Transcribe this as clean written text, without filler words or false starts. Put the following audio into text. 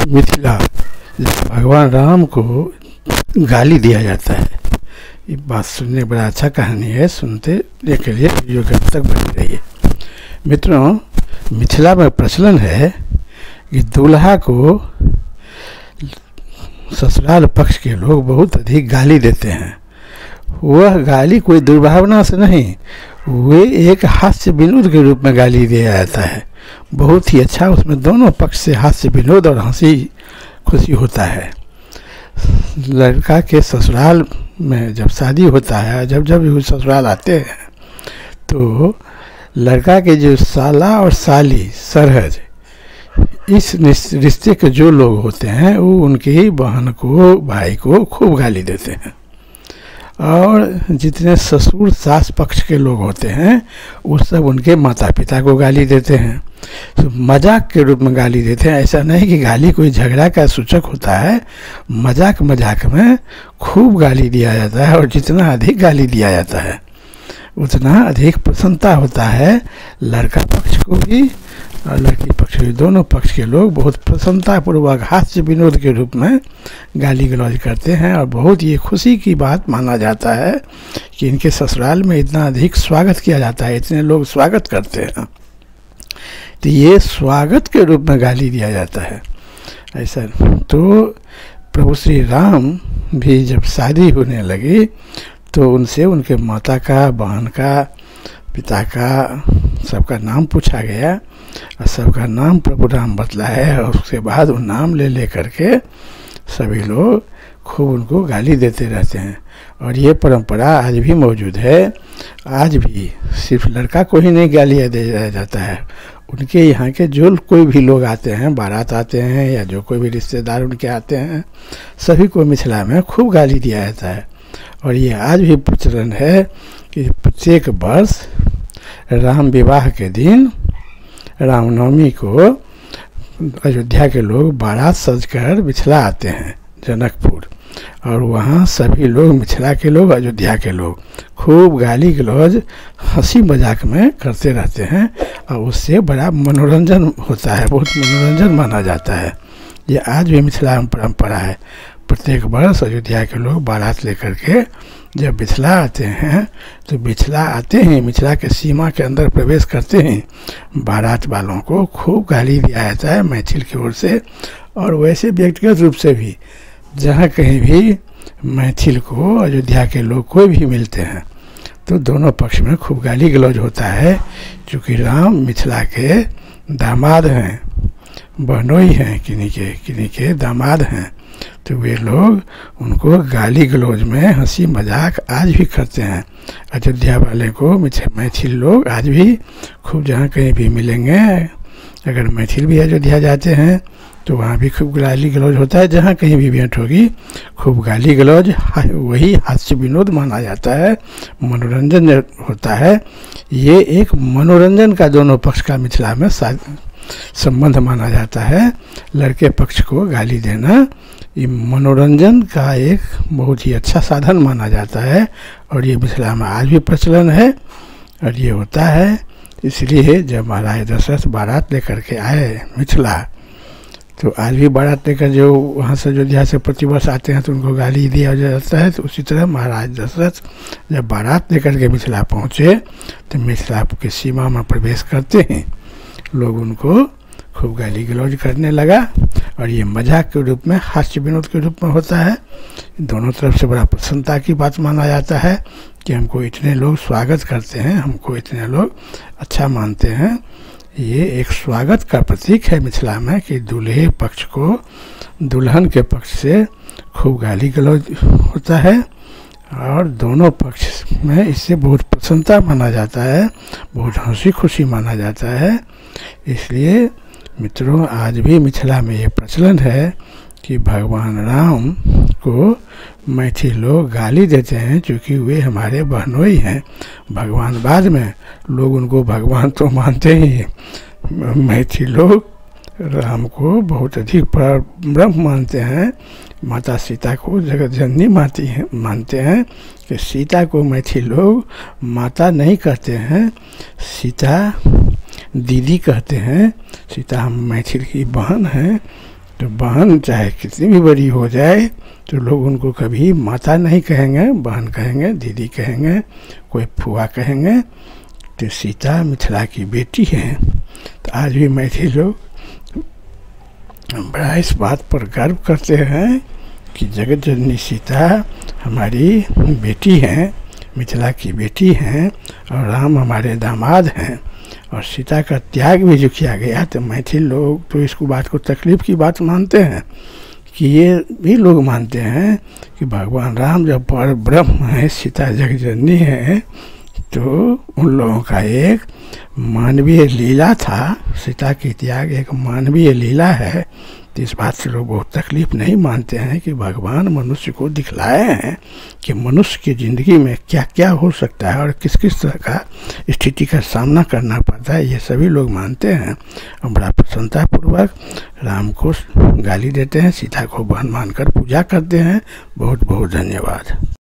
मिथिला, भगवान राम को गाली दिया जाता है। ये बात सुनने बड़ा अच्छा कहानी है, सुनते के लिए वीडियो के अंत तक बनी रहिए। मित्रों, मिथिला में प्रचलन है कि दूल्हा को ससुराल पक्ष के लोग बहुत अधिक गाली देते हैं। वह गाली कोई दुर्भावना से नहीं, वे एक हास्य विनोद के रूप में गाली दिया जाता है। बहुत ही अच्छा, उसमें दोनों पक्ष से हास्य विनोद और हंसी खुशी होता है। लड़का के ससुराल में जब शादी होता है, जब जब ससुराल आते हैं तो लड़का के जो साला और साली सरहज, इस रिश्ते के जो लोग होते हैं वो उनकी बहन को, भाई को खूब गाली देते हैं। और जितने ससुर सास पक्ष के लोग होते हैं वो सब उनके माता पिता को गाली देते हैं। तो मजाक के रूप में गाली देते हैं। ऐसा नहीं कि गाली कोई झगड़ा का सूचक होता है, मजाक मजाक में खूब गाली दिया जाता है। और जितना अधिक गाली दिया जाता है उतना अधिक प्रसन्नता होता है लड़का पक्ष को भी और लड़की पक्ष भी। दोनों पक्ष के लोग बहुत प्रसन्नतापूर्वक हास्य विनोद के रूप में गाली गलौज करते हैं। और बहुत ये खुशी की बात माना जाता है कि इनके ससुराल में इतना अधिक स्वागत किया जाता है, इतने लोग स्वागत करते हैं। तो ये स्वागत के रूप में गाली दिया जाता है ऐसा। तो प्रभु श्री राम भी जब शादी होने लगी तो उनसे उनके माता का, बहन का, पिता का, सबका नाम पूछा गया और सबका नाम प्रभु राम बतलाया। और उसके बाद वो नाम ले करके सभी लोग खूब उनको गाली देते रहते हैं। और ये परंपरा आज भी मौजूद है। आज भी सिर्फ लड़का को ही नहीं गालियाँ दिया जाता है, उनके यहाँ के जो कोई भी लोग आते हैं, बारात आते हैं या जो कोई भी रिश्तेदार उनके आते हैं, सभी को मिथिला में खूब गाली दिया जाता है। और ये आज भी प्रचलन है कि प्रत्येक वर्ष राम विवाह के दिन, रामनवमी को, अयोध्या के लोग बारात सजकर मिथिला आते हैं जनकपुर। और वहाँ सभी लोग, मिथिला के लोग, अयोध्या के लोग खूब गाली गलौज हंसी मजाक में करते रहते हैं। और उससे बड़ा मनोरंजन होता है, बहुत मनोरंजन माना जाता है। ये आज भी मिथिला में परंपरा है। प्रत्येक वर्ष अयोध्या के लोग बारात लेकर के जब मिथिला आते हैं तो मिथिला आते हैं, मिथिला के सीमा के अंदर प्रवेश करते हैं, बारात वालों को खूब गाली दिया जाता है मैथिल की ओर से। और वैसे व्यक्तिगत रूप से भी जहाँ कहीं भी मैथिल को, अयोध्या के लोग कोई भी मिलते हैं तो दोनों पक्ष में खूब गाली गलौज होता है। क्योंकि राम मिथिला के दामाद हैं, बहनोई हैं, किन्हीं के दामाद हैं। तो वे लोग उनको गाली गलौज में हंसी मजाक आज भी करते हैं। अयोध्या वाले को मैथिल लोग आज भी खूब, जहाँ कहीं भी मिलेंगे, अगर मैथिल भी अयोध्या जाते हैं तो वहाँ भी खूब गाली गलौज होता है। जहाँ कहीं भी भेंट होगी खूब गाली गलौज, वही हास्य विनोद माना जाता है, मनोरंजन होता है। ये एक मनोरंजन का दोनों पक्ष का मिथिला में संबंध माना जाता है। लड़के पक्ष को गाली देना ये मनोरंजन का एक बहुत ही अच्छा साधन माना जाता है। और ये मिथिला में आज भी प्रचलन है और ये होता है। इसलिए जब महाराज दशरथ बारात लेकर के आए मिथिला, तो आज भी बारात लेकर जो वहाँ से अयोध्या से प्रतिवर्ष आते हैं तो उनको गाली दिया जाता है। तो उसी तरह महाराज दशरथ जब बारात लेकर के मिथिला पहुँचे तो मिथिला की सीमा में प्रवेश करते हैं, लोग उनको खूब गाली गलौज करने लगा। और ये मजाक के रूप में, हास्य विनोद के रूप में होता है। दोनों तरफ से बड़ा प्रसन्नता की बात माना जाता है कि हमको इतने लोग स्वागत करते हैं, हमको इतने लोग अच्छा मानते हैं। ये एक स्वागत का प्रतीक है मिथिला में कि दूल्हे पक्ष को दुल्हन के पक्ष से खूब गाली गलौज होता है। और दोनों पक्ष में इससे बहुत प्रसन्नता माना जाता है, बहुत हंसी खुशी माना जाता है। इसलिए मित्रों, आज भी मिथिला में ये प्रचलन है कि भगवान राम को मैथिल लोग गाली देते हैं क्योंकि वे हमारे बहनोई हैं। भगवान बाद में लोग उनको भगवान तो मानते ही, मैथिल लोग राम को बहुत अधिक ब्रह्म मानते हैं। माता सीता को जगत जननी मानते हैं कि सीता को मैथिल लोग माता नहीं कहते हैं, सीता दीदी कहते हैं। सीता हम मैथिल की बहन हैं। तो बहन चाहे कितनी भी बड़ी हो जाए तो लोग उनको कभी माता नहीं कहेंगे, बहन कहेंगे, दीदी कहेंगे, कोई फुआ कहेंगे। तो सीता मिथिला की बेटी हैं। तो आज भी मैथिल लोग बड़ा इस बात पर गर्व करते हैं कि जगत जननी सीता हमारी बेटी हैं, मिथिला की बेटी हैं, और राम हमारे दामाद हैं। और सीता का त्याग भी जो किया गया, तो मैथिल लोग तो इसको बात को तकलीफ़ की बात मानते हैं कि ये भी लोग मानते हैं कि भगवान राम जब पर ब्रह्म है, सीता जगत जननी है, तो उन लोगों का एक मानवीय लीला था। सीता की त्याग एक मानवीय लीला है। तो इस बात से लोग बहुत तकलीफ़ नहीं मानते हैं कि भगवान मनुष्य को दिखलाए हैं कि मनुष्य की ज़िंदगी में क्या क्या हो सकता है और किस किस तरह का स्थिति का सामना करना पड़ता है, ये सभी लोग मानते हैं। और बड़ा प्रसन्नतापूर्वक राम को गाली देते हैं, सीता को बहन मानकर पूजा करते हैं। बहुत बहुत धन्यवाद।